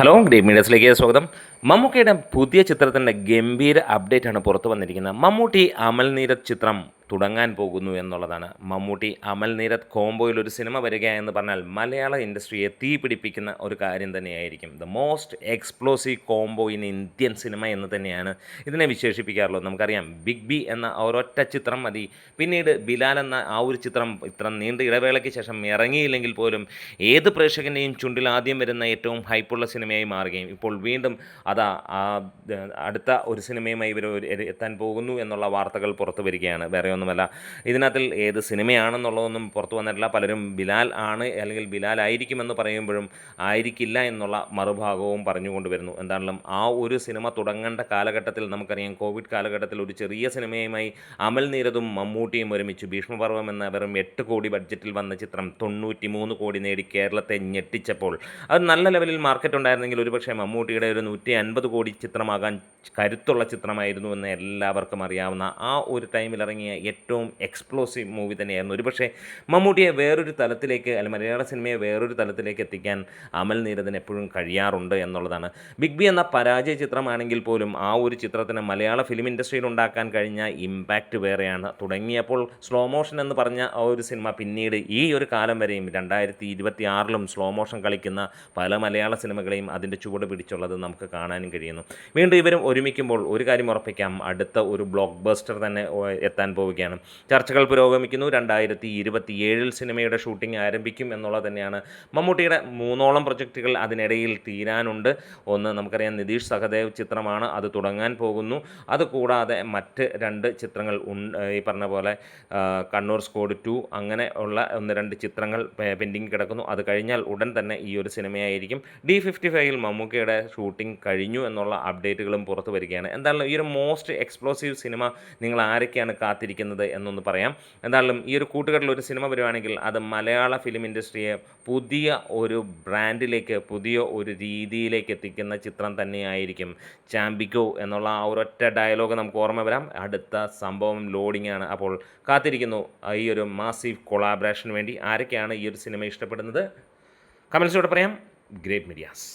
Hello green മീഡിയസിലേക്ക് സ്വാഗതം. മമ്മൂക്കയുടെ പുതിയ ചിത്രത്തിൻ്റെ ഗംഭീര അപ്ഡേറ്റാണ് പുറത്തു വന്നിരിക്കുന്നത്. മമ്മൂട്ടി അമൽ നീരദ് ചിത്രം തുടങ്ങാൻ പോകുന്നു എന്നുള്ളതാണ്. മമ്മൂട്ടി അമൽ നീരദ് കോംബോയിൽ ഒരു സിനിമ വരിക എന്ന് പറഞ്ഞാൽ മലയാള ഇൻഡസ്ട്രിയെ തീ പിടിപ്പിക്കുന്ന ഒരു കാര്യം തന്നെയായിരിക്കും. The most explosive combo in Indian cinema എന്ന് തന്നെയാണ് ഇതിനെ വിശേഷിപ്പിക്കാറുള്ളത്. നമുക്കറിയാം, ബിഗ് ബി എന്ന ഒരൊറ്റ ചിത്രം മതി. പിന്നീട് ബിലാൽ എന്ന ആ ഒരു ചിത്രം ഇത്ര നീണ്ട ഇടവേളയ്ക്ക് ശേഷം ഇറങ്ങിയില്ലെങ്കിൽ പോലും ഏത് പ്രേക്ഷകൻ്റെയും ചുണ്ടിൽ ആദ്യം വരുന്ന ഏറ്റവും ഹൈപ്പുള്ള സിനിമയായി മാറുകയും ഇപ്പോൾ വീണ്ടും അതാ അടുത്ത ഒരു സിനിമയുമായി ഇവർ എത്താൻ പോകുന്നു എന്നുള്ള വാർത്തകൾ പുറത്തു വരികയാണ്. വേറെ ഒന്നുമല്ല, ഇതിനകത്തിൽ ഏത് സിനിമയാണെന്നുള്ളതൊന്നും പുറത്തു വന്നിട്ടില്ല. പലരും ബിലാൽ ആണ് അല്ലെങ്കിൽ ബിലാൽ ആയിരിക്കുമെന്ന് പറയുമ്പോഴും ആയിരിക്കില്ല എന്നുള്ള മറുഭാഗവും പറഞ്ഞുകൊണ്ട് വരുന്നു. എന്താണെങ്കിലും ആ ഒരു സിനിമ തുടങ്ങേണ്ട കാലഘട്ടത്തിൽ നമുക്കറിയാം, കോവിഡ് കാലഘട്ടത്തിൽ ഒരു ചെറിയ സിനിമയുമായി അമൽ നീരദും മമ്മൂട്ടിയും ഒരുമിച്ച് ഭീഷ്മപർവം എന്ന വെറും 8 കോടി ബഡ്ജറ്റിൽ വന്ന ചിത്രം 93 കോടി നേടി കേരളത്തെ ഞെട്ടിച്ചപ്പോൾ അത് നല്ല ലെവലിൽ മാർക്കറ്റ് ഉണ്ടായിരുന്നെങ്കിൽ ഒരുപക്ഷെ മമ്മൂട്ടിയുടെ ഒരു 150 കോടി ചിത്രമാകാൻ കരുത്തുള്ള ചിത്രമായിരുന്നു എന്ന് എല്ലാവർക്കും അറിയാവുന്ന ആ ഒരു ടൈമിൽ ഇറങ്ങിയ ഏറ്റവും എക്സ്പ്ലോസീവ് മൂവി തന്നെയായിരുന്നു. ഒരുപക്ഷെ മമ്മൂട്ടിയെ വേറൊരു തലത്തിലേക്ക് അല്ലെങ്കിൽ മലയാള സിനിമയെ വേറൊരു തലത്തിലേക്ക് എത്തിക്കാൻ അമൽ നീരദിന് എപ്പോഴും കഴിയാറുണ്ട് എന്നുള്ളതാണ്. ബിഗ് ബി എന്ന പരാജയ ചിത്രമാണെങ്കിൽ പോലും ആ ഒരു ചിത്രത്തിന് മലയാള ഫിലിം ഇൻഡസ്ട്രിയിൽ ഉണ്ടാക്കാൻ കഴിഞ്ഞ ഇമ്പാക്റ്റ് വേറെയാണ്. തുടങ്ങിയപ്പോൾ സ്ലോ മോഷൻ എന്ന് പറഞ്ഞ ആ ഒരു സിനിമ പിന്നീട് ഈ ഒരു കാലം വരെയും 2026 സ്ലോ മോഷൻ കളിക്കുന്ന പല മലയാള സിനിമകളെയും അതിൻ്റെ ചുവട് പിടിച്ചുള്ളത് നമുക്ക് കാണാനും കഴിയുന്നു. വീണ്ടും ഇവരും ഒരുമിക്കുമ്പോൾ ഒരു കാര്യം ഉറപ്പിക്കാം, അടുത്ത ഒരു ബ്ലോക്ക് ബസ്റ്റർ തന്നെ എത്താൻ പോവുകയാണ്. ചർച്ചകൾ പുരോഗമിക്കുന്നു. 2027 സിനിമയുടെ ഷൂട്ടിംഗ് ആരംഭിക്കും എന്നുള്ളത് തന്നെയാണ്. മമ്മൂട്ടിയുടെ 3ഓളം പ്രൊജക്റ്റുകൾ അതിനിടയിൽ തീരാനുണ്ട്. ഒന്ന് നമുക്കറിയാം, നിതീഷ് സഹദേവ് ചിത്രമാണ്, അത് തുടങ്ങാൻ പോകുന്നു. അതുകൂടാതെ മറ്റ് 2 ചിത്രങ്ങൾ ഈ പറഞ്ഞ പോലെ കണ്ണൂർ സ്ക്വാഡ് 2 അങ്ങനെ ഉള്ള 1-2 ചിത്രങ്ങൾ പെൻഡിങ് കിടക്കുന്നു. അത് കഴിഞ്ഞാൽ ഉടൻ തന്നെ ഈ ഒരു സിനിമയായിരിക്കും. D55 മമ്മൂക്കയുടെ ഷൂട്ടിംഗ് കഴിഞ്ഞു എന്നുള്ള അപ്ഡേറ്റുകളും പുറത്തു വരികയാണ്. എന്തായാലും ഈ ഒരു മോസ്റ്റ് എക്സ്പ്ലോസീവ് സിനിമ നിങ്ങൾ ആരൊക്കെയാണ് കാത്തിരിക്കുന്നത് എന്നൊന്ന് പറയാം. എന്തായാലും ഈ ഒരു കൂട്ടുകെട്ടിൽ ഒരു സിനിമ വരുവാണെങ്കിൽ അത് മലയാള ഫിലിം ഇൻഡസ്ട്രിയെ പുതിയ ഒരു ബ്രാൻഡിലേക്ക്, പുതിയ ഒരു രീതിയിലേക്ക് എത്തിക്കുന്ന ചിത്രം തന്നെയായിരിക്കും. ചാമ്പിക്കോ എന്നുള്ള ആ ഒരൊറ്റ ഡയലോഗ് നമുക്ക് ഓർമ്മ വരാം. അടുത്ത സംഭവം ലോഡിംഗ് ആണ്. അപ്പോൾ കാത്തിരിക്കുന്നു ഈ ഒരു മാസീവ് കൊളാബറേഷന് വേണ്ടി. ആരൊക്കെയാണ് ഈ ഒരു സിനിമ ഇഷ്ടപ്പെടുന്നത്? കമൻസിലൂടെ പറയാം. Great medias.